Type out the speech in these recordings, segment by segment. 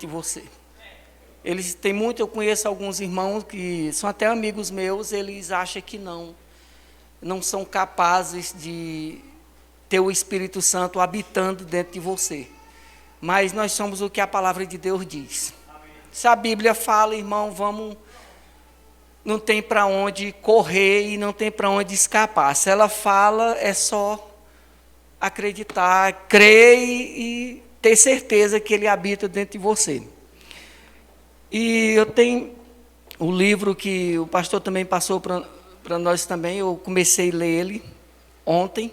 de você. Eles têm muito, eu conheço alguns irmãos que são até amigos meus, eles acham que não são capazes de ter o Espírito Santo habitando dentro de você. Mas nós somos o que a palavra de Deus diz. Se a Bíblia fala, irmão, não tem para onde correr e não tem para onde escapar. Se ela fala, é só acreditar, crer e ter certeza que ele habita dentro de você. E eu tenho o livro que o pastor também passou para nós também, eu comecei a ler ele ontem.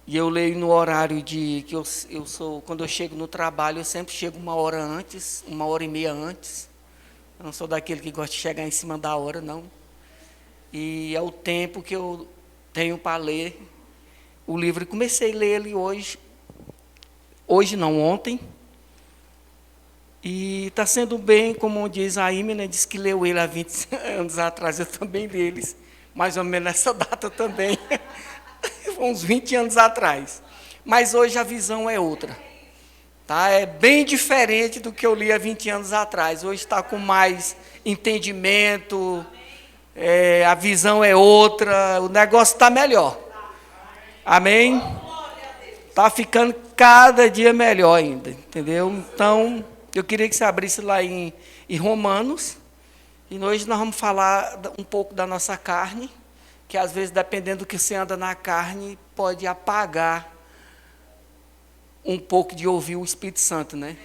E eu leio no horário que eu sou, quando eu chego no trabalho, eu sempre chego 1h antes, 1h30 antes. Eu não sou daquele que gosta de chegar em cima da hora, não. E é o tempo que eu tenho para ler o livro. E comecei a ler ele ontem. E está sendo bem, como diz a Imena, diz que leu ele há 20 anos atrás, eu também li eles, mais ou menos nessa data também, uns 20 anos atrás. Mas hoje a visão é outra, tá? É bem diferente do que eu li há 20 anos atrás. Hoje está com mais entendimento, a visão é outra, o negócio está melhor. Amém? Está ficando cada dia melhor ainda, entendeu? Então, eu queria que você abrisse lá em Romanos, e hoje nós vamos falar um pouco da nossa carne, que às vezes, dependendo do que você anda na carne, pode apagar um pouco de ouvir o Espírito Santo, né?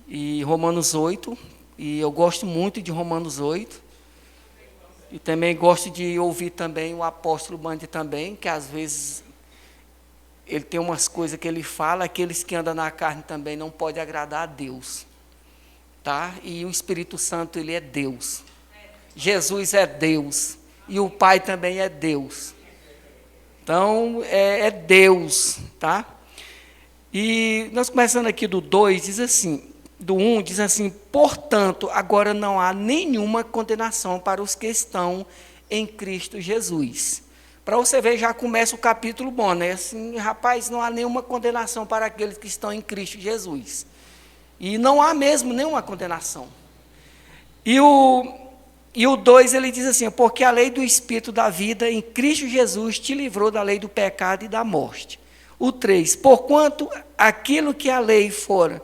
E Romanos 8, e eu gosto muito de Romanos 8, e também gosto de ouvir também o apóstolo Bandi também, que às vezes ele tem umas coisas que ele fala, aqueles que andam na carne também não podem agradar a Deus, tá? E o Espírito Santo, ele é Deus. Jesus é Deus. E o Pai também é Deus. Então, é Deus, tá? E nós começando aqui do 2, diz assim, do 1, diz assim, portanto, agora não há nenhuma condenação para os que estão em Cristo Jesus. Para você ver, já começa o capítulo bom, né? Assim, rapaz, não há nenhuma condenação para aqueles que estão em Cristo Jesus. E não há mesmo nenhuma condenação. E o 2, ele diz assim, porque a lei do Espírito da vida em Cristo Jesus te livrou da lei do pecado e da morte. O 3, porquanto aquilo que a lei fora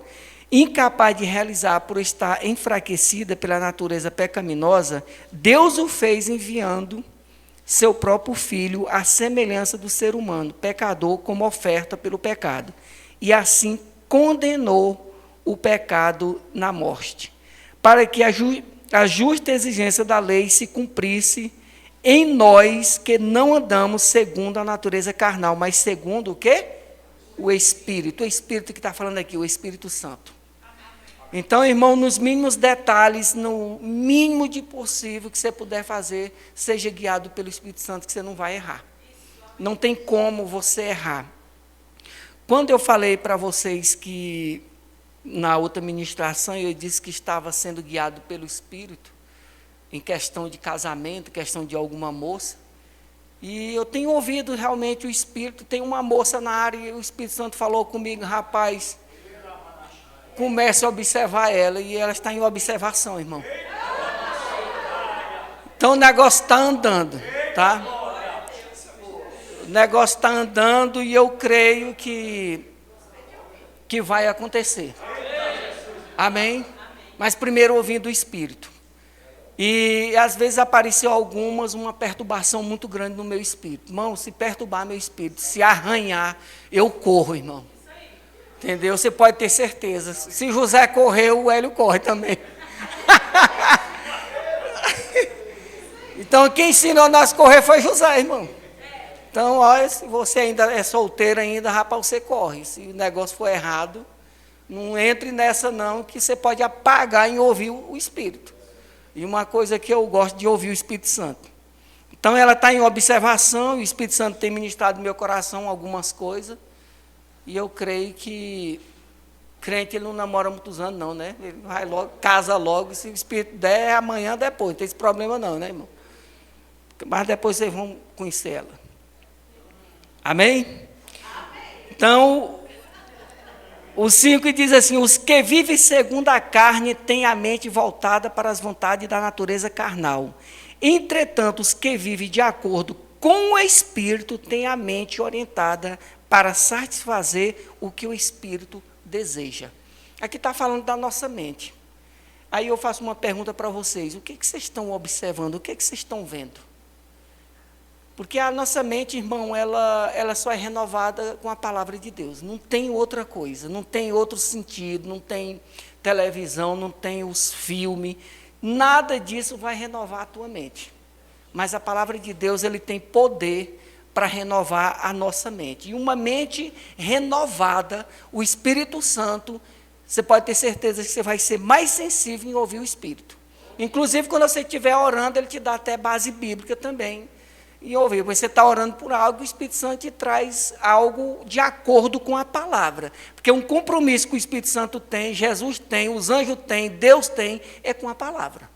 incapaz de realizar por estar enfraquecida pela natureza pecaminosa, Deus o fez enviando seu próprio Filho, à semelhança do ser humano, pecador, como oferta pelo pecado. E assim condenou o pecado na morte, para que a justa exigência da lei se cumprisse em nós, que não andamos segundo a natureza carnal, mas segundo o quê? O Espírito. O Espírito que está falando aqui, o Espírito Santo. Então, irmão, nos mínimos detalhes, no mínimo de possível que você puder fazer, seja guiado pelo Espírito Santo, que você não vai errar. Não tem como você errar. Quando eu falei para vocês que, na outra ministração, eu disse que estava sendo guiado pelo Espírito, em questão de casamento, questão de alguma moça, e eu tenho ouvido realmente o Espírito, tem uma moça na área, e o Espírito Santo falou comigo, rapaz, comece a observar ela, e ela está em observação, irmão. Então o negócio está andando, tá? O negócio está andando e eu creio que vai acontecer. Amém? Mas primeiro ouvindo o Espírito. E às vezes apareceu uma perturbação muito grande no meu espírito. Irmão, se perturbar meu espírito, se arranhar, eu corro, irmão. Entendeu? Você pode ter certeza. Se José correu, o Hélio corre também. Então, quem ensinou nós a correr foi José, irmão. Então, olha, se você ainda é solteiro ainda, rapaz, você corre. Se o negócio for errado, não entre nessa não, que você pode apagar em ouvir o Espírito. E uma coisa que eu gosto de ouvir o Espírito Santo. Então, ela está em observação, o Espírito Santo tem ministrado no meu coração algumas coisas. E eu creio que crente ele não namora muitos anos, não, né? Ele vai logo, casa logo, se o Espírito der, é amanhã depois. Não tem esse problema não, né, irmão? Mas depois vocês vão conhecer ela. Amém? Então, O 5 diz assim: os que vivem segundo a carne têm a mente voltada para as vontades da natureza carnal. Entretanto, os que vivem de acordo com o Espírito têm a mente orientada para satisfazer o que o Espírito deseja. Aqui está falando da nossa mente. Aí eu faço uma pergunta para vocês: o que vocês estão observando? O que vocês estão vendo? Porque a nossa mente, irmão, ela só é renovada com a palavra de Deus. Não tem outra coisa, não tem outro sentido, não tem televisão, não tem os filmes. Nada disso vai renovar a tua mente. Mas a palavra de Deus, ele tem poder para renovar a nossa mente. E uma mente renovada, o Espírito Santo, você pode ter certeza que você vai ser mais sensível em ouvir o Espírito. Inclusive, quando você estiver orando, ele te dá até base bíblica também. E ouvir, você está orando por algo, o Espírito Santo te traz algo de acordo com a palavra. Porque um compromisso que o Espírito Santo tem, Jesus tem, os anjos têm, Deus tem, é com a palavra.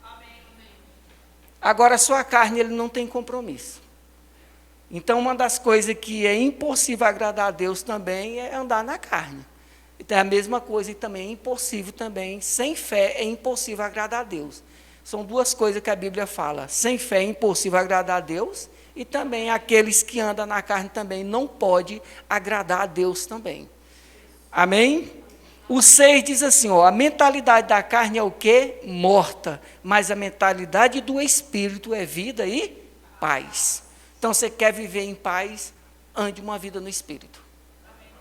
Agora, a sua carne, ele não tem compromisso. Então, uma das coisas que é impossível agradar a Deus também é andar na carne. Então, é a mesma coisa e também é impossível também, sem fé é impossível agradar a Deus. São duas coisas que a Bíblia fala. Sem fé é impossível agradar a Deus e também aqueles que andam na carne também não pode agradar a Deus também. Amém? O 6 diz assim, ó, a mentalidade da carne é o quê? Morta, mas a mentalidade do Espírito é vida e paz. Então, você quer viver em paz, ande uma vida no Espírito.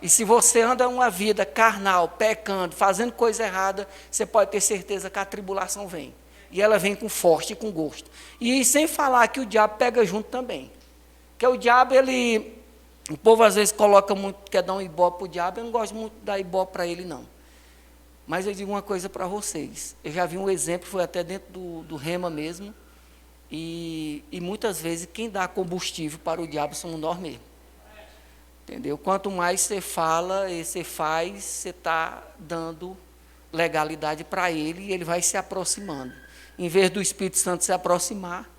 E se você anda uma vida carnal, pecando, fazendo coisa errada, você pode ter certeza que a tribulação vem. E ela vem com forte e com gosto. E sem falar que o diabo pega junto também. Porque o diabo, o povo às vezes coloca muito, quer dar um ibope para o diabo, eu não gosto muito de dar ibope para ele, não. Mas eu digo uma coisa para vocês. Eu já vi um exemplo, foi até dentro do Rema mesmo. E muitas vezes quem dá combustível para o diabo somos nós mesmos. Entendeu? Quanto mais você fala e você faz, você está dando legalidade para ele e ele vai se aproximando. Em vez do Espírito Santo se aproximar,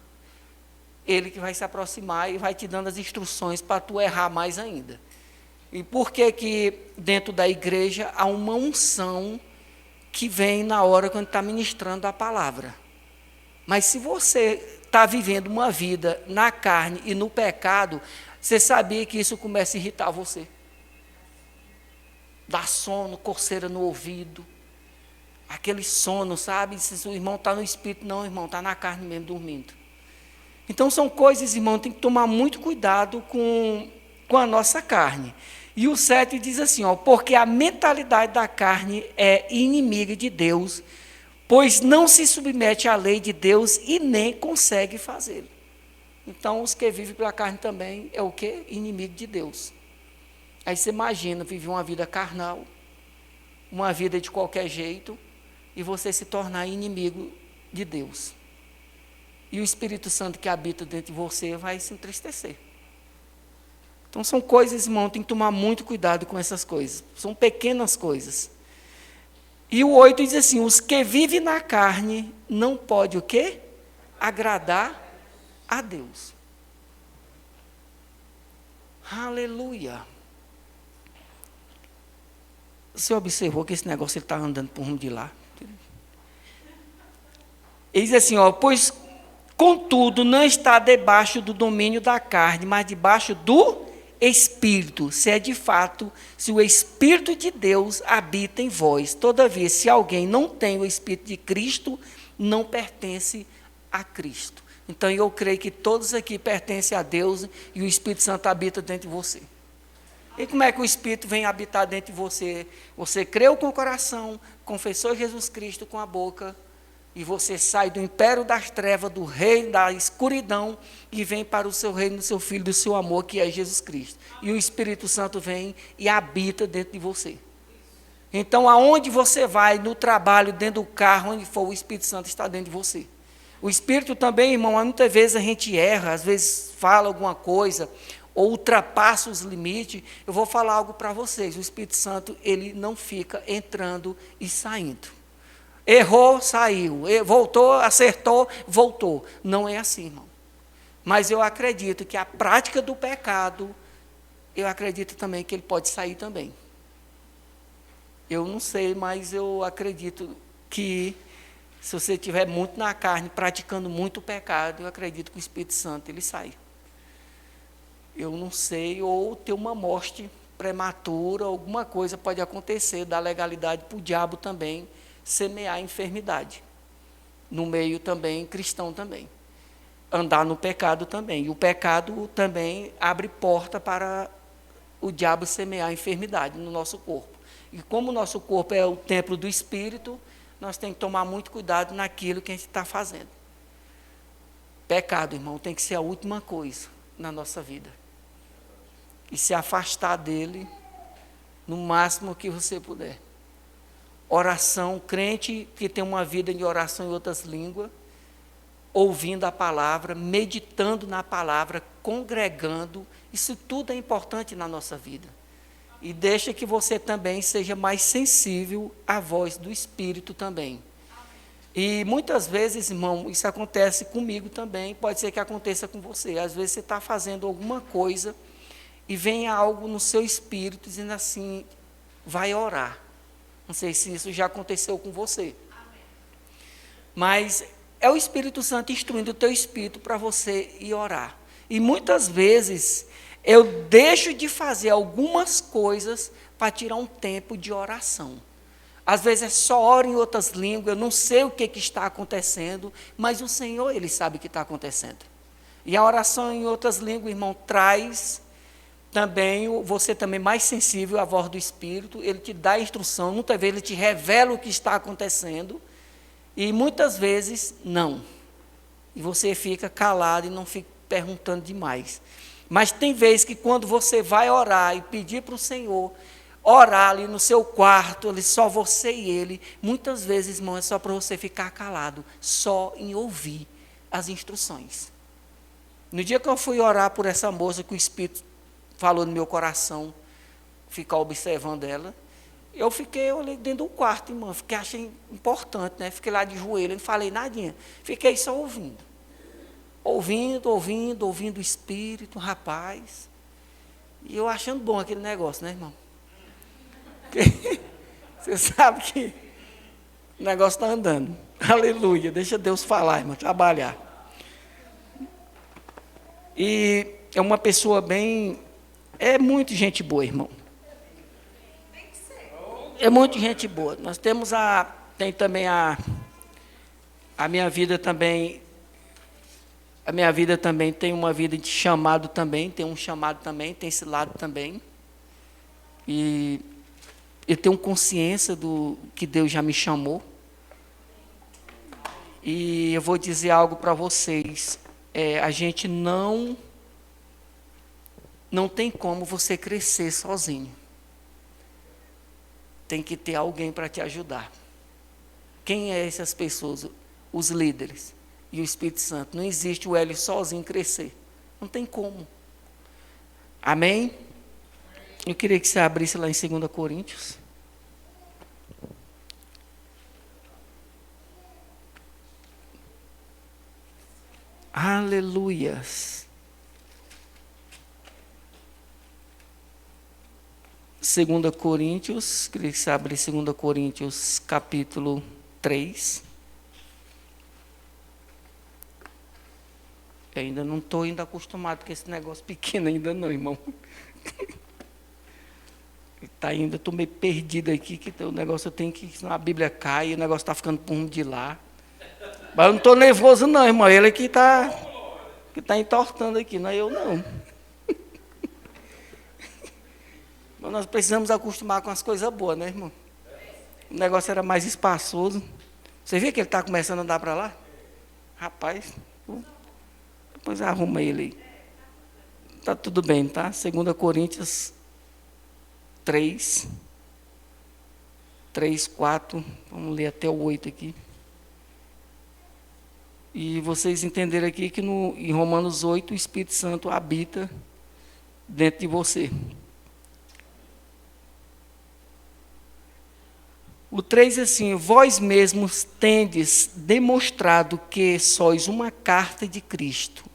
ele que vai se aproximar e vai te dando as instruções para tu errar mais ainda. E por que que dentro da igreja há uma unção que vem na hora quando está ministrando a palavra? Mas se você está vivendo uma vida na carne e no pecado, você sabia que isso começa a irritar você. Dá sono, coceira no ouvido, aquele sono, sabe? Se o irmão está no espírito, não, irmão, está na carne mesmo, dormindo. Então, são coisas, irmão, tem que tomar muito cuidado com a nossa carne. E o 7 diz assim, ó, porque a mentalidade da carne é inimiga de Deus, pois não se submete à lei de Deus e nem consegue fazê-lo. Então, os que vivem pela carne também é o quê? Inimigo de Deus. Aí você imagina, viver uma vida carnal, uma vida de qualquer jeito, e você se tornar inimigo de Deus. E o Espírito Santo que habita dentro de você vai se entristecer. Então, são coisas, irmão, tem que tomar muito cuidado com essas coisas. São pequenas coisas. E o 8 diz assim, os que vivem na carne não podem o quê? Agradar a Deus. Aleluia. Você observou que esse negócio está andando por rumo de lá? Ele diz assim, ó, pois, contudo, não está debaixo do domínio da carne, mas debaixo do Espírito, se é de fato, se o Espírito de Deus habita em vós. Todavia, se alguém não tem o Espírito de Cristo, não pertence a Cristo. Então, eu creio que todos aqui pertencem a Deus e o Espírito Santo habita dentro de você. E como é que o Espírito vem habitar dentro de você? Você creu com o coração, confessou Jesus Cristo com a boca, e você sai do império das trevas, do reino da escuridão, e vem para o seu reino, do seu Filho, do seu amor, que é Jesus Cristo. E o Espírito Santo vem e habita dentro de você. Então, aonde você vai, no trabalho, dentro do carro, onde for, o Espírito Santo está dentro de você. O Espírito também, irmão, muitas vezes a gente erra, às vezes fala alguma coisa, ou ultrapassa os limites. Eu vou falar algo para vocês. O Espírito Santo, ele não fica entrando e saindo. Errou, saiu. Voltou, acertou, voltou. Não é assim, irmão. Mas eu acredito que a prática do pecado, eu acredito também que ele pode sair também. Eu não sei, mas eu acredito que se você estiver muito na carne, praticando muito o pecado, eu acredito que o Espírito Santo ele sai. Eu não sei, ou ter uma morte prematura, alguma coisa pode acontecer, dar legalidade para o diabo também semear a enfermidade. No meio também cristão também. Andar no pecado também. E o pecado também abre porta para o diabo semear a enfermidade no nosso corpo. E como o nosso corpo é o templo do Espírito, nós temos que tomar muito cuidado naquilo que a gente está fazendo. Pecado, irmão, tem que ser a última coisa na nossa vida. E se afastar dele no máximo que você puder. Oração, crente que tem uma vida de oração em outras línguas, ouvindo a palavra, meditando na palavra, congregando, isso tudo é importante na nossa vida. E deixa que você também seja mais sensível à voz do Espírito também. E muitas vezes, irmão, isso acontece comigo também, pode ser que aconteça com você. Às vezes você está fazendo alguma coisa e vem algo no seu espírito dizendo assim, vai orar. Não sei se isso já aconteceu com você. Mas é o Espírito Santo instruindo o teu espírito para você ir orar. E muitas vezes eu deixo de fazer algumas coisas para tirar um tempo de oração. Às vezes é só oro em outras línguas, eu não sei o que está acontecendo, mas o Senhor, Ele sabe o que está acontecendo. E a oração em outras línguas, irmão, traz também você também mais sensível à voz do Espírito, ele te dá instrução, muitas vezes ele te revela o que está acontecendo, e muitas vezes não. E você fica calado e não fica perguntando demais. Mas tem vezes que quando você vai orar e pedir para o Senhor, orar ali no seu quarto, ali só você e ele, muitas vezes, irmão, é só para você ficar calado, só em ouvir as instruções. No dia que eu fui orar por essa moça que o Espírito falou no meu coração, ficar observando ela, eu olhei dentro do quarto, irmão, achei importante, né? Fiquei lá de joelho, não falei nadinha, fiquei só ouvindo. Ouvindo o Espírito, rapaz. E eu achando bom aquele negócio, né, irmão? Porque você sabe que o negócio está andando. Aleluia, deixa Deus falar, irmão, trabalhar. E é uma pessoa bem... É muito gente boa, irmão. É muito gente boa. Nós temos tem também a minha vida também. A minha vida também tem uma vida de chamado também, tem um chamado também, tem esse lado também. E eu tenho consciência do que Deus já me chamou. E eu vou dizer algo para vocês. A gente não tem como você crescer sozinho. Tem que ter alguém para te ajudar. Quem é essas pessoas? Os líderes e o Espírito Santo. Não existe o Hélio sozinho crescer. Não tem como. Amém? Eu queria que você abrisse lá em 2 Coríntios. Aleluias. 2 Coríntios, queria que você abrisse 2 Coríntios, capítulo 3. Eu ainda não estou acostumado com esse negócio pequeno ainda não, irmão. Estou meio perdido aqui, que o negócio eu tenho que, senão a Bíblia cai, o negócio está ficando por um de lá. Mas eu não estou nervoso não, irmão, ele que está entortando aqui, não é eu não. Mas nós precisamos acostumar com as coisas boas, né, irmão? O negócio era mais espaçoso. Você viu que ele está começando a andar para lá? Rapaz, depois arruma ele aí. Está tudo bem, tá? 2 Coríntios 3, 4, vamos ler até o 8 aqui. E vocês entenderam aqui que em Romanos 8 o Espírito Santo habita dentro de você. O 3 é assim: vós mesmos tendes demonstrado que sois uma carta de Cristo,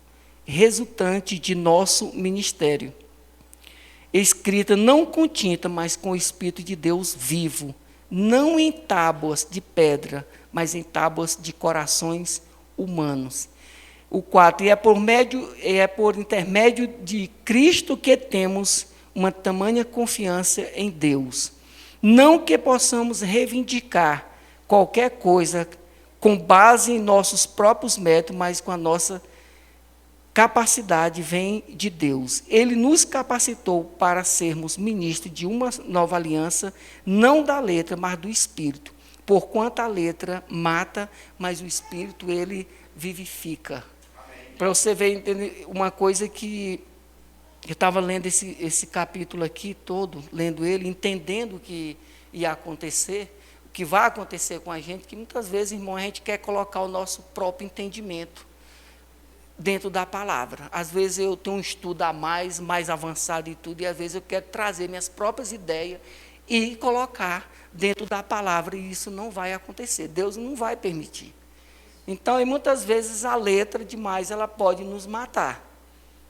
resultante de nosso ministério, escrita não com tinta, mas com o Espírito de Deus vivo, não em tábuas de pedra, mas em tábuas de corações humanos. O 4, é por intermédio de Cristo que temos uma tamanha confiança em Deus. Não que possamos reivindicar qualquer coisa com base em nossos próprios métodos, mas com a nossa capacidade vem de Deus. Ele nos capacitou para sermos ministros de uma nova aliança, não da letra, mas do Espírito. Porquanto a letra mata, mas o Espírito, ele vivifica. Para você ver, entender uma coisa que eu estava lendo esse capítulo aqui todo, lendo ele, entendendo o que ia acontecer, o que vai acontecer com a gente, que muitas vezes, irmão, a gente quer colocar o nosso próprio entendimento dentro da palavra. Às vezes eu tenho um estudo a mais avançado e tudo, e às vezes eu quero trazer minhas próprias ideias e colocar dentro da palavra, e isso não vai acontecer. Deus não vai permitir. Então, e muitas vezes a letra demais, ela pode nos matar,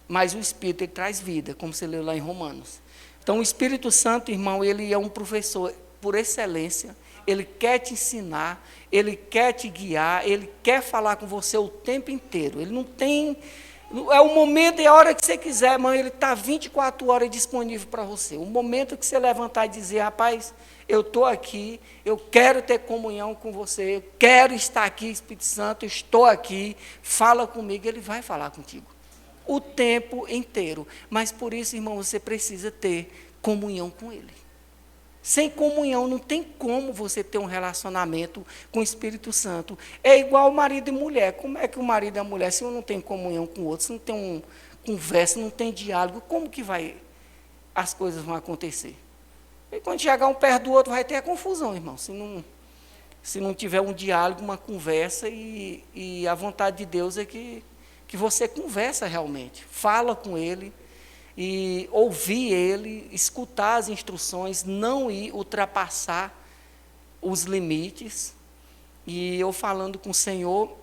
mas o Espírito, ele traz vida, como você leu lá em Romanos. Então, o Espírito Santo, irmão, ele é um professor por excelência, ele quer te ensinar, ele quer te guiar, ele quer falar com você o tempo inteiro. Ele não tem... É o momento e a hora que você quiser, irmão, ele está 24 horas disponível para você. O momento que você levantar e dizer, rapaz, eu estou aqui, eu quero ter comunhão com você, eu quero estar aqui, Espírito Santo, eu estou aqui, fala comigo, ele vai falar contigo. O tempo inteiro. Mas por isso, irmão, você precisa ter comunhão com ele. Sem comunhão, não tem como você ter um relacionamento com o Espírito Santo. É igual marido e mulher. Como é que o marido e a mulher, se um não tem comunhão com o outro, se não tem conversa, não tem diálogo, como que as coisas vão acontecer? E quando chegar um perto do outro, vai ter a confusão, irmão. Se não tiver um diálogo, uma conversa, e a vontade de Deus é que você conversa realmente. Fala com ele, e ouvir ele, escutar as instruções, não ir ultrapassar os limites. E eu falando com o Senhor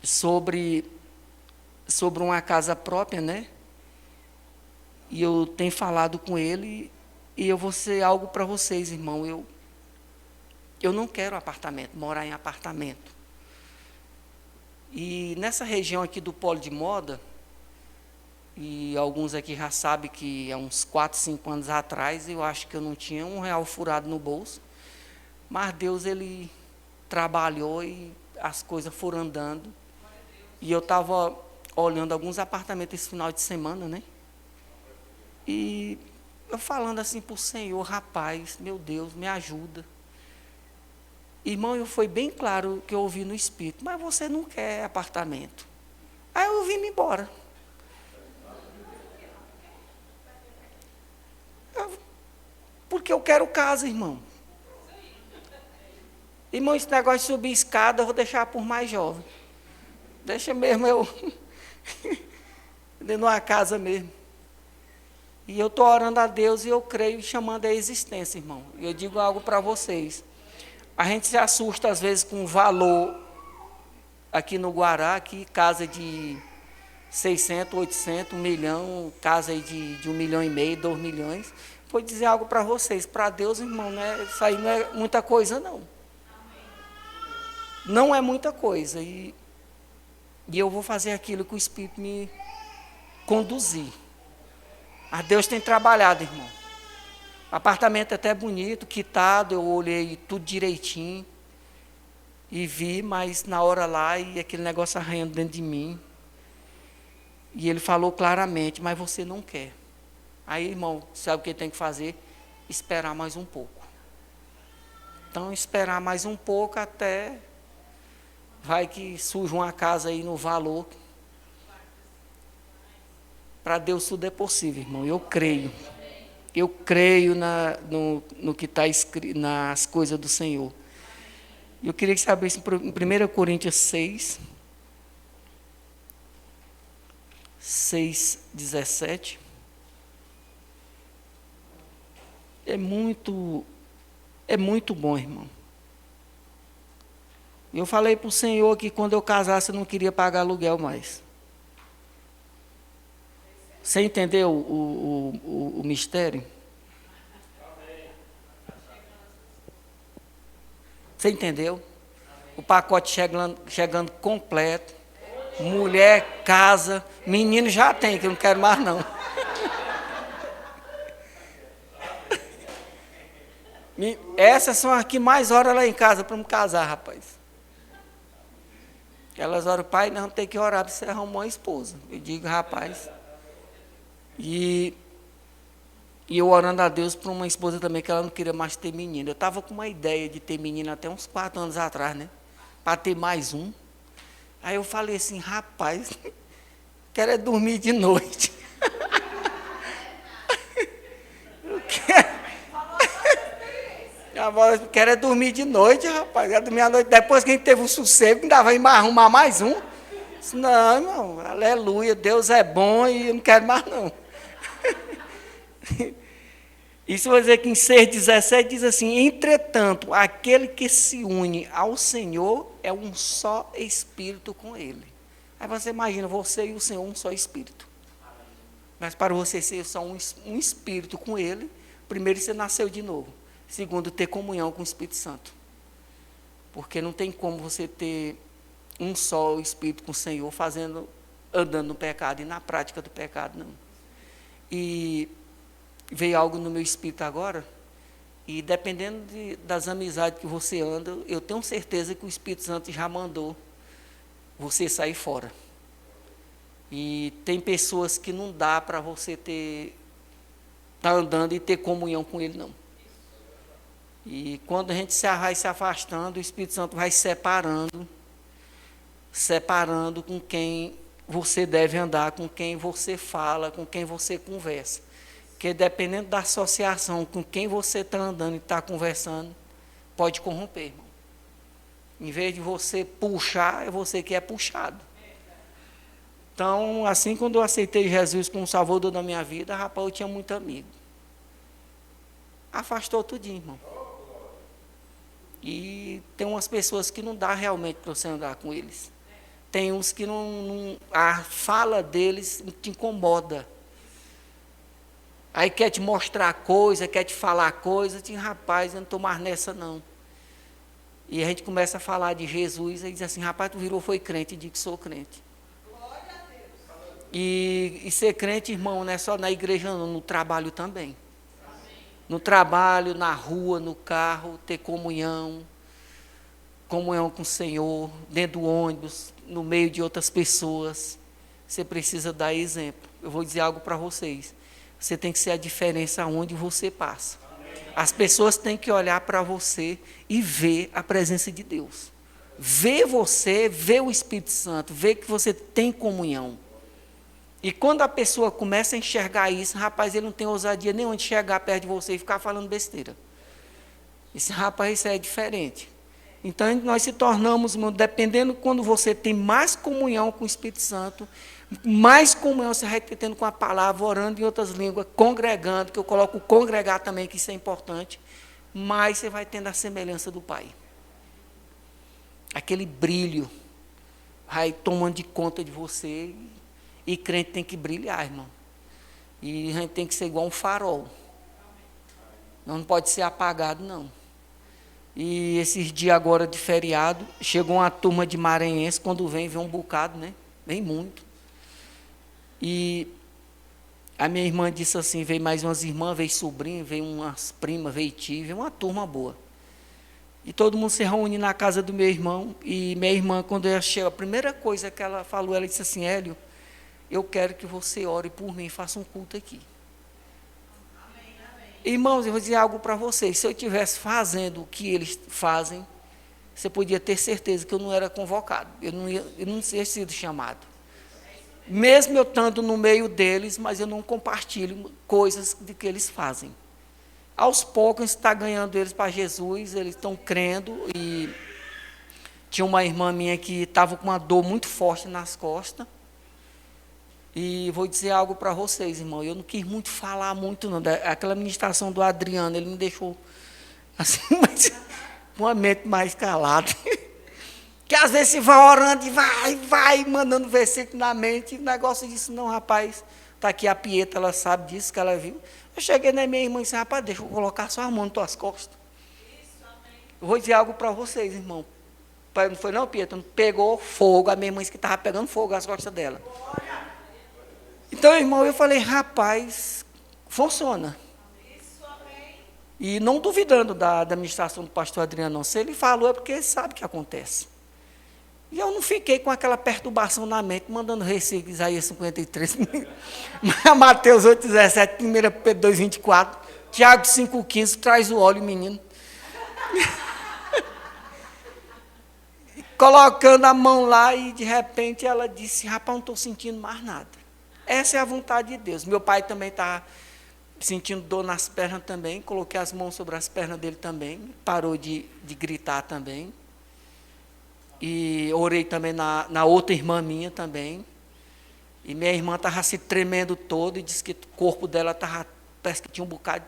sobre uma casa própria, né? E eu tenho falado com ele, e eu vou ser algo para vocês, irmão. Eu não quero apartamento, morar em apartamento. E nessa região aqui do Polo de Moda, e alguns aqui já sabem que há uns 4, 5 anos atrás, eu acho que eu não tinha R$1 furado no bolso, mas Deus, ele trabalhou e as coisas foram andando. E eu estava olhando alguns apartamentos esse final de semana, né? E eu falando assim para o Senhor, rapaz, meu Deus, me ajuda. Irmão, foi bem claro que eu ouvi no Espírito, mas você não quer apartamento. Aí eu vim embora. Porque eu quero casa, irmão. Irmão, esse negócio de subir escada, eu vou deixar por mais jovem. Deixa mesmo eu dentro de uma casa mesmo. E eu estou orando a Deus e eu creio, chamando a existência, irmão. E eu digo algo para vocês. A gente se assusta às vezes com o valor aqui no Guará, aqui casa de 600, 800, 1 milhão, casa aí de 1,5 milhão, 2 milhões. Vou dizer algo para vocês, para Deus, irmão, né? Isso aí não é muita coisa, não. Não é muita coisa. E eu vou fazer aquilo que o Espírito me conduzir. A Deus tem trabalhado, irmão. O apartamento é até bonito, quitado, eu olhei tudo direitinho. E vi, mas na hora lá, e aquele negócio arranhando dentro de mim. E ele falou claramente, mas você não quer. Aí, irmão, sabe o que tem que fazer? Esperar mais um pouco. Então, esperar mais um pouco até... Vai que surge uma casa aí no valor. Para Deus tudo é possível, irmão. Eu creio. Eu creio no que está escrito, nas coisas do Senhor. Eu queria que você abrisse em 1 Coríntios 6, 17. É muito bom, irmão. Eu falei para o Senhor que quando eu casasse eu não queria pagar aluguel mais. Você entendeu o mistério? Você entendeu? O pacote chegando completo. Mulher, casa, menino já tem, que eu não quero mais não. Essas são as que mais oram lá em casa para me casar, rapaz. Elas oram, pai, nós vamos ter que orar para você arrumar uma esposa. Eu digo, rapaz. E eu orando a Deus para uma esposa também, que ela não queria mais ter menino. Eu estava com uma ideia de ter menino até uns 4 anos atrás, né? Para ter mais um. Aí eu falei assim, rapaz, quero é dormir de noite. Eu quero é dormir de noite, rapaz. Quero dormir à noite. Depois que a gente teve um sossego, ainda vai arrumar mais um. Disse, não, irmão, aleluia, Deus é bom e eu não quero mais não. Isso vai dizer que em 6,17 diz assim, entretanto, aquele que se une ao Senhor é um só espírito com ele. Aí você imagina, você e o Senhor um só espírito. Mas para você ser só um espírito com ele, primeiro você nasceu de novo. Segundo, ter comunhão com o Espírito Santo. Porque não tem como você ter um só espírito com o Senhor andando no pecado e na prática do pecado, não. E veio algo no meu espírito agora, e dependendo das amizades que você anda, eu tenho certeza que o Espírito Santo já mandou você sair fora. E tem pessoas que não dá para você estar andando e ter comunhão com ele, não. E quando a gente vai se afastando, o Espírito Santo vai separando com quem você deve andar, com quem você fala, com quem você conversa. Porque dependendo da associação com quem você está andando e está conversando, pode corromper, irmão. Em vez de você puxar, é você que é puxado. Então, assim, quando eu aceitei Jesus como salvador da minha vida, rapaz, eu tinha muito amigo. Afastou tudinho, irmão. E tem umas pessoas que não dá realmente para você andar com eles. Tem uns que a fala deles te incomoda. Aí quer te mostrar coisa, quer te falar coisa, diz, rapaz, eu não estou mais nessa não. E a gente começa a falar de Jesus, e diz assim, rapaz, tu virou, foi crente, e diz que sou crente. Glória a Deus. E ser crente, irmão, não é só na igreja não, no trabalho também. No trabalho, na rua, no carro, ter comunhão com o Senhor, dentro do ônibus, no meio de outras pessoas. Você precisa dar exemplo. Eu vou dizer algo para vocês. Você tem que ser a diferença onde você passa. As pessoas têm que olhar para você e ver a presença de Deus. Ver você, ver o Espírito Santo, ver que você tem comunhão. E quando a pessoa começa a enxergar isso, rapaz, ele não tem ousadia nenhuma de chegar perto de você e ficar falando besteira. Esse rapaz, isso é diferente. Então, nós se tornamos, dependendo quando você tem mais comunhão com o Espírito Santo, mais comunhão você vai tendo com a palavra, orando em outras línguas, congregando, que eu coloco congregar também, que isso é importante, mais você vai tendo a semelhança do Pai. Aquele brilho vai tomando de conta de você. E crente tem que brilhar, irmão. E a gente tem que ser igual um farol. Não pode ser apagado, não. E esses dias agora de feriado, chegou uma turma de maranhense, quando vem um bocado, né? Vem muito. E a minha irmã disse assim, veio mais umas irmãs, veio sobrinho, veio umas primas, veio tio, veio uma turma boa. E todo mundo se reúne na casa do meu irmão, e minha irmã, quando ela chegou, a primeira coisa que ela falou, ela disse assim, Hélio, eu quero que você ore por mim e faça um culto aqui. Amém, amém. Irmãos, eu vou dizer algo para vocês. Se eu estivesse fazendo o que eles fazem, você podia ter certeza que eu não era convocado. Eu não tinha sido chamado. Mesmo eu estando no meio deles, mas eu não compartilho coisas de que eles fazem. Aos poucos está ganhando eles para Jesus, eles estão crendo. E tinha uma irmã minha que estava com uma dor muito forte nas costas. E vou dizer algo para vocês, irmão. Eu não quis muito falar muito, não. Aquela ministração do Adriano, ele me deixou assim, mas, com a mente mais calada. Que às vezes você vai orando e vai, mandando versículo na mente. E o negócio disso, não, rapaz. Está aqui a Pieta, ela sabe disso, que ela viu. Eu cheguei na minha irmã e disse, rapaz, deixa eu colocar só a mão nas tuas costas. Eu vou dizer algo para vocês, irmão. Não foi não, Pietro? Pegou fogo, a minha irmã disse que estava pegando fogo às costas dela. Então, irmão, eu falei, rapaz, funciona. E não duvidando da administração do pastor Adriano, não. Se ele falou é porque ele sabe o que acontece. E eu não fiquei com aquela perturbação na mente, mandando receita Isaías 53, Mateus 8,17, 1 Pedro 2,24, Tiago 5,15, traz o óleo, menino. Colocando a mão lá e, de repente, ela disse, rapaz, não estou sentindo mais nada. Essa é a vontade de Deus. Meu pai também estava sentindo dor nas pernas também, coloquei as mãos sobre as pernas dele também, parou de gritar também. E orei também na outra irmã minha também. E minha irmã estava se tremendo toda e disse que o corpo dela estava, parece que tinha um bocado,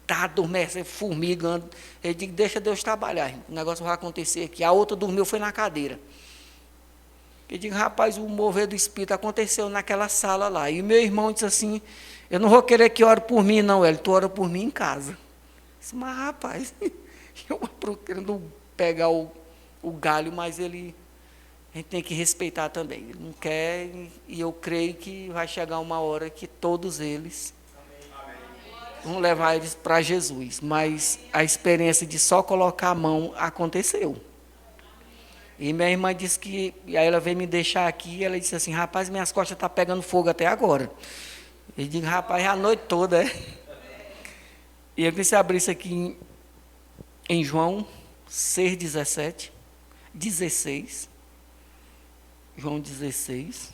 estava adormecendo, formigando. Eu digo, deixa Deus trabalhar, irmão, o negócio vai acontecer aqui. A outra dormiu, foi na cadeira. Eu digo, rapaz, o mover do Espírito aconteceu naquela sala lá. E o meu irmão disse assim, eu não vou querer que ore por mim, não, tu ora por mim em casa. Eu disse, mas rapaz, eu querendo pegar o galho, mas a gente tem que respeitar também. Ele não quer, e eu creio que vai chegar uma hora que todos eles vão levar eles para Jesus. Mas a experiência de só colocar a mão aconteceu. E minha irmã disse que, e aí ela veio me deixar aqui, e ela disse assim, rapaz, minhas costas estão pegando fogo até agora. Eu digo, rapaz, a noite toda, E eu queria abrir isso aqui em João 6,16. João 16.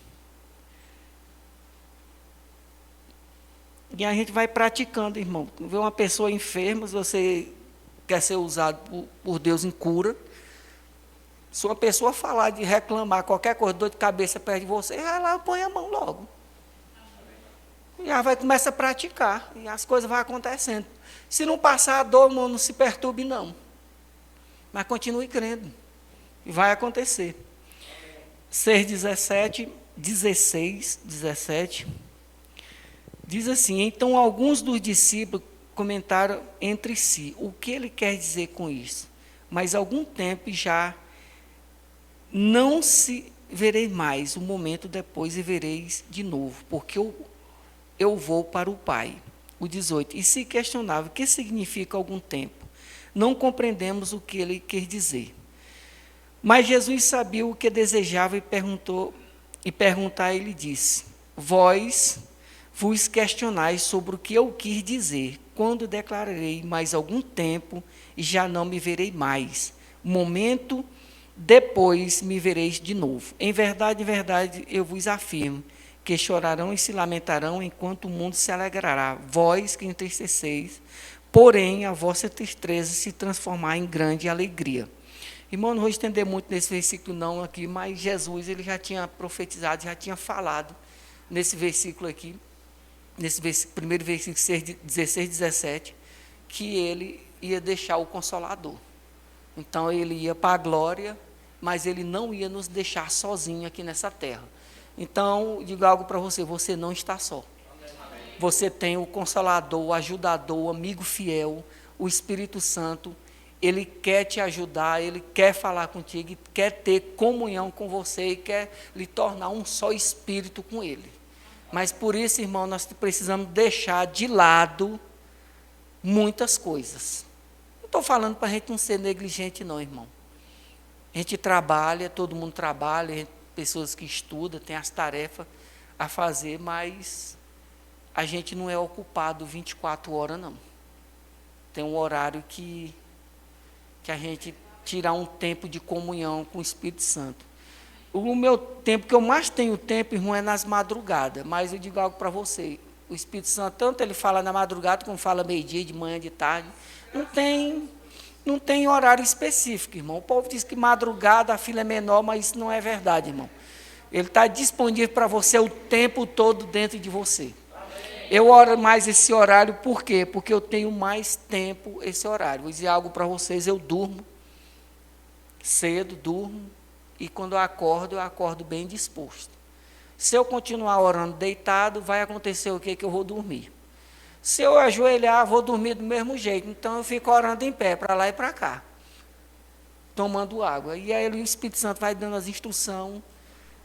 E a gente vai praticando, irmão. Vê uma pessoa enferma, se você quer ser usado por Deus em cura. Se uma pessoa falar de reclamar qualquer coisa, dor de cabeça perto de você, vai lá, põe a mão logo. E já vai começar a praticar, e as coisas vão acontecendo. Se não passar a dor, não se perturbe, não. Mas continue crendo. E vai acontecer. 6,17, 16, 17. Diz assim, então alguns dos discípulos comentaram entre si, o que ele quer dizer com isso? Mas algum tempo já não se verei mais, um momento depois e vereis de novo, porque eu vou para o Pai. O 18, e se questionava, o que significa algum tempo? Não compreendemos o que ele quer dizer. Mas Jesus sabia o que desejava e perguntar, ele disse, vós vos questionais sobre o que eu quis dizer, quando declararei mais algum tempo e já não me verei mais. Momento depois me vereis de novo. Em verdade, eu vos afirmo, que chorarão e se lamentarão, enquanto o mundo se alegrará. Vós que entristeceis, porém a vossa tristeza se transformará em grande alegria. Irmão, não vou estender muito nesse versículo não aqui, mas Jesus ele já tinha profetizado, já tinha falado nesse versículo aqui, primeiro versículo 16, 17, que ele ia deixar o Consolador. Então ele ia para a glória, mas ele não ia nos deixar sozinho aqui nessa terra. Então, digo algo para você, você não está só. Você tem o Consolador, o ajudador, o amigo fiel, o Espírito Santo. Ele quer te ajudar, ele quer falar contigo, quer ter comunhão com você e quer lhe tornar um só espírito com ele. Mas por isso, irmão, nós precisamos deixar de lado muitas coisas. Não estou falando para a gente não ser negligente, não, irmão. A gente trabalha, todo mundo trabalha, pessoas que estudam, tem as tarefas a fazer, mas a gente não é ocupado 24 horas, não. Tem um horário que a gente tira um tempo de comunhão com o Espírito Santo. O meu tempo, que eu mais tenho tempo, irmão, é nas madrugadas, mas eu digo algo para você, o Espírito Santo, tanto ele fala na madrugada, como fala meio-dia, de manhã, de tarde, não tem horário específico, irmão. O povo diz que madrugada a fila é menor, mas isso não é verdade, irmão. Ele está disponível para você o tempo todo dentro de você. Eu oro mais esse horário, por quê? Porque eu tenho mais tempo esse horário. Vou dizer algo para vocês, eu durmo cedo, e quando eu acordo bem disposto. Se eu continuar orando deitado, vai acontecer o quê? Que eu vou dormir. Se eu ajoelhar, vou dormir do mesmo jeito. Então, eu fico orando em pé, para lá e para cá. tomando água. E aí o Espírito Santo vai dando as instruções.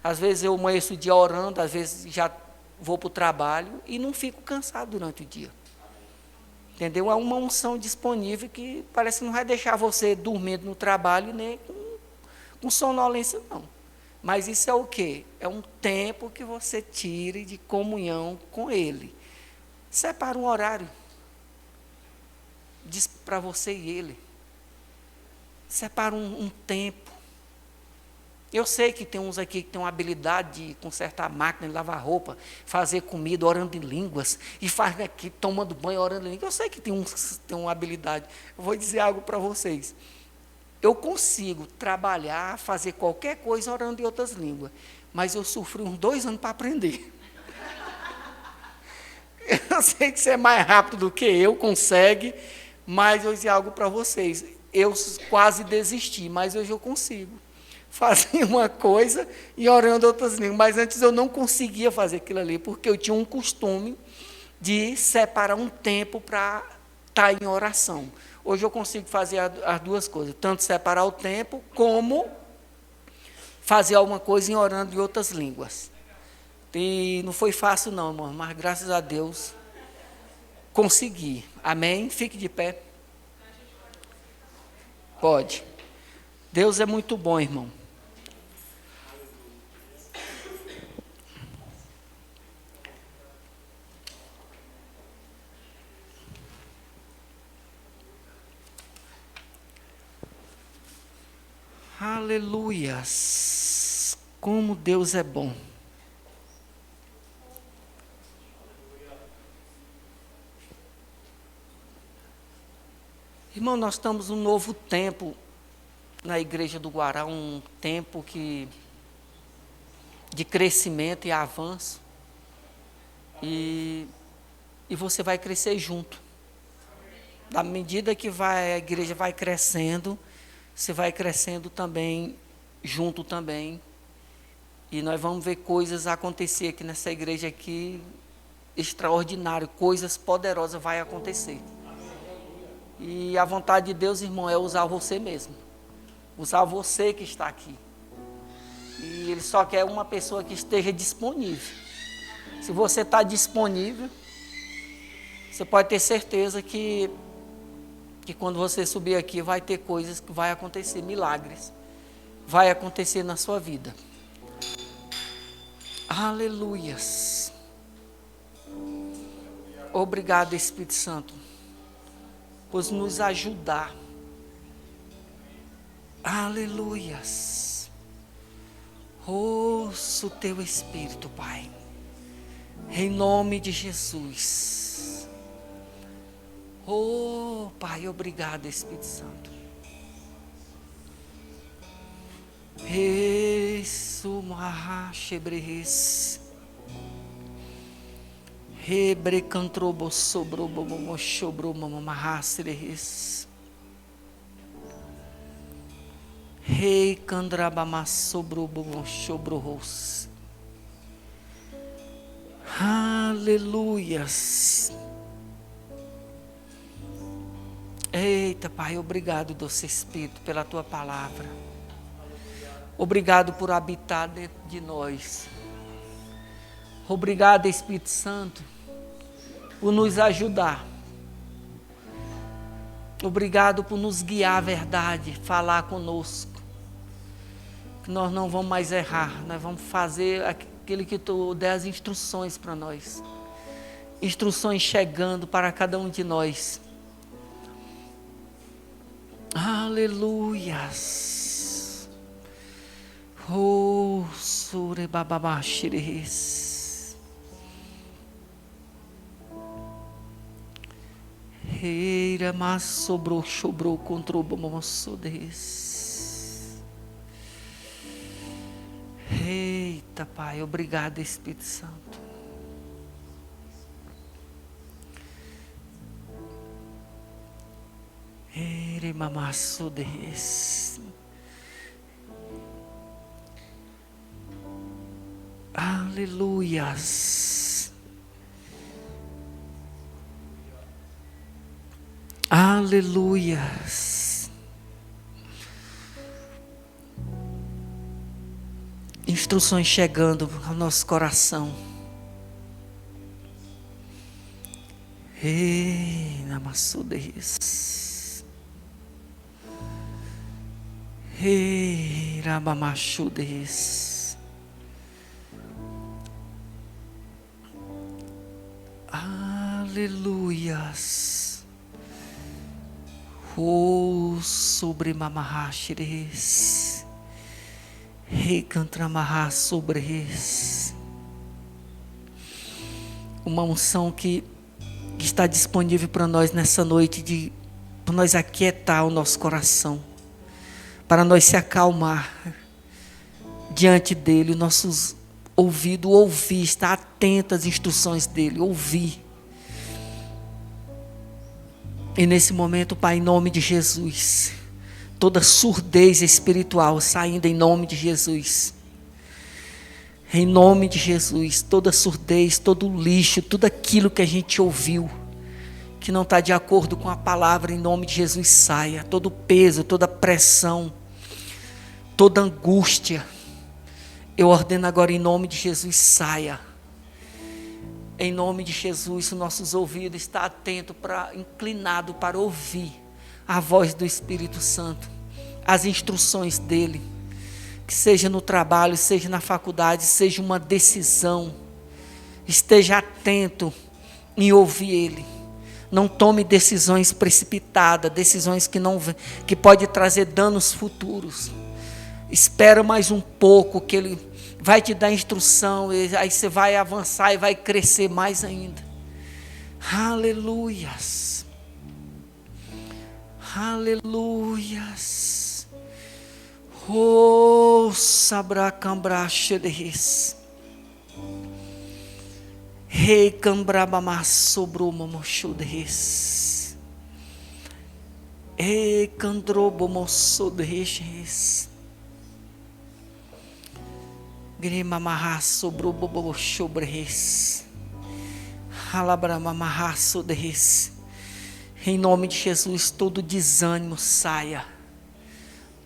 Às vezes eu amanheço o dia orando, às vezes já vou para o trabalho e não fico cansado durante o dia. Entendeu? É uma unção disponível que parece que não vai deixar você dormindo no trabalho nem com sonolência, não. Mas isso é o quê? É um tempo que você tire de comunhão com Ele. Separa um horário. Diz para você e Ele. Separa um tempo. Eu sei que tem uns aqui que tem uma habilidade de consertar a máquina, de lavar roupa, fazer comida, orando em línguas, e faz aqui, tomando banho, orando em línguas. Eu sei que tem uns que tem uma habilidade. Eu vou dizer algo para vocês. Eu consigo trabalhar, fazer qualquer coisa orando em outras línguas, mas eu sofri uns 2 anos para aprender. Eu sei que você é mais rápido do que eu, consegue, mas eu vou dizer algo para vocês. Eu quase desisti, mas hoje eu consigo fazer uma coisa e orando outras línguas. Mas antes eu não conseguia fazer aquilo ali, porque eu tinha um costume de separar um tempo para estar em oração. Hoje eu consigo fazer as duas coisas, tanto separar o tempo, como fazer alguma coisa em orando em outras línguas. E não foi fácil não, irmão, mas graças a Deus consegui. Amém? Fique de pé. Pode. Deus é muito bom, irmão. Aleluias. Como Deus é bom. Irmão, nós estamos num novo tempo na Igreja do Guará, um tempo de crescimento e avanço. E você vai crescer junto. Da medida que a igreja vai crescendo, você vai crescendo também, junto também. E nós vamos ver coisas acontecer aqui nessa igreja aqui, extraordinário, coisas poderosas vai acontecer. E a vontade de Deus, irmão, é usar você mesmo. Usar você que está aqui. E Ele só quer uma pessoa que esteja disponível. Se você está disponível, você pode ter certeza que quando você subir aqui vai ter coisas que vai acontecer, milagres. Vai acontecer na sua vida. Aleluias. Obrigado, Espírito Santo, por nos ajudar. Aleluias. Ouço o teu Espírito, Pai. Em nome de Jesus. Oh, Pai, obrigado, Espírito Santo. Resumahashebres. Hebrecantrobo sobrobo momoshobro mamamahasrehes. Rei candrabama sobrobo momoshobrohos. Aleluias. Eita, Pai, obrigado, doce Espírito, pela Tua palavra. Obrigado por habitar dentro de nós. Obrigado, Espírito Santo, por nos ajudar. Obrigado por nos guiar à verdade, falar conosco. Que nós não vamos mais errar, nós vamos fazer aquilo que Tu der as instruções para nós. Instruções chegando para cada um de nós. Aleluias. Oh, surebababaxiris. Reira mas sobrou contra o bomossodes. Eita, Pai, obrigado, Espírito Santo. Ere mamassodes. Aleluias. Aleluias. instruções chegando ao nosso coração. Ei, namassudes. Ei, rabamachudes. Aleluias. Oh, sobre mamahashires. Rei cantramarra sobre eles. Uma unção que está disponível para nós nessa noite, para nós aquietar o nosso coração, para nós se acalmar diante dele, nossos ouvidos ouvir, estar atento às instruções dele, ouvir. E nesse momento, Pai, em nome de Jesus, toda surdez espiritual saindo em nome de Jesus. Em nome de Jesus, toda surdez, todo lixo, tudo aquilo que a gente ouviu, que não está de acordo com a palavra, em nome de Jesus saia. Todo peso, toda pressão, toda angústia, eu ordeno agora em nome de Jesus saia. Em nome de Jesus, os nossos ouvidos estão atentos, inclinados para ouvir a voz do Espírito Santo, as instruções dele, que seja no trabalho, seja na faculdade, seja uma decisão, esteja atento em ouvir ele. Não tome decisões precipitadas, decisões que pode trazer danos futuros. Espera mais um pouco, que ele vai te dar instrução, e aí você vai avançar e vai crescer mais ainda. Aleluias. Aleluias. Oh, sabracambraxedes. Rei cambrabama sobromomoxodes. E candrobomoxodes. Grimamarra sobroboboxobres. Halabramamaxodes. Em nome de Jesus, todo desânimo saia.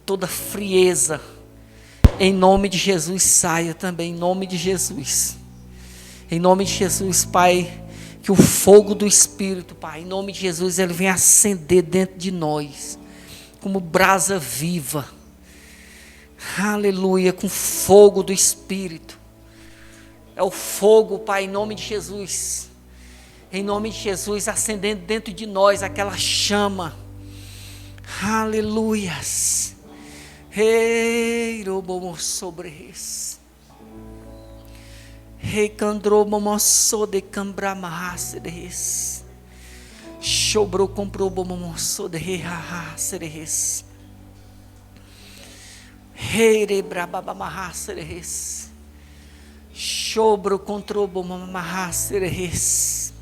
Toda frieza, em nome de Jesus, saia também, em nome de Jesus. Em nome de Jesus, Pai, que o fogo do Espírito, Pai, em nome de Jesus, ele venha acender dentro de nós, como brasa viva. Aleluia, com fogo do Espírito. É o fogo, Pai, em nome de Jesus. Em nome de Jesus, acendendo dentro de nós aquela chama. Aleluias. Rei robomo sobre isso. Rei candrobomo so de cambramasse deles. Chobro comprobomo so de rei haha seres. Rei rebrabamasse deles. Chobro controbomo mahasse deles.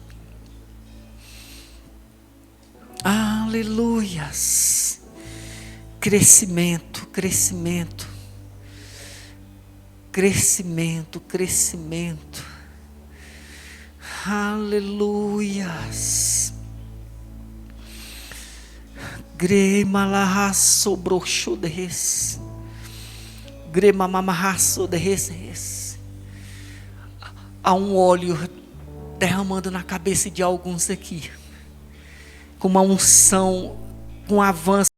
Aleluias. Crescimento, crescimento, crescimento, crescimento. Aleluias. Gremalaha sobroxodes. Gremamamahaçodes. Há um óleo derramando na cabeça de alguns aqui, com uma unção, com um avanço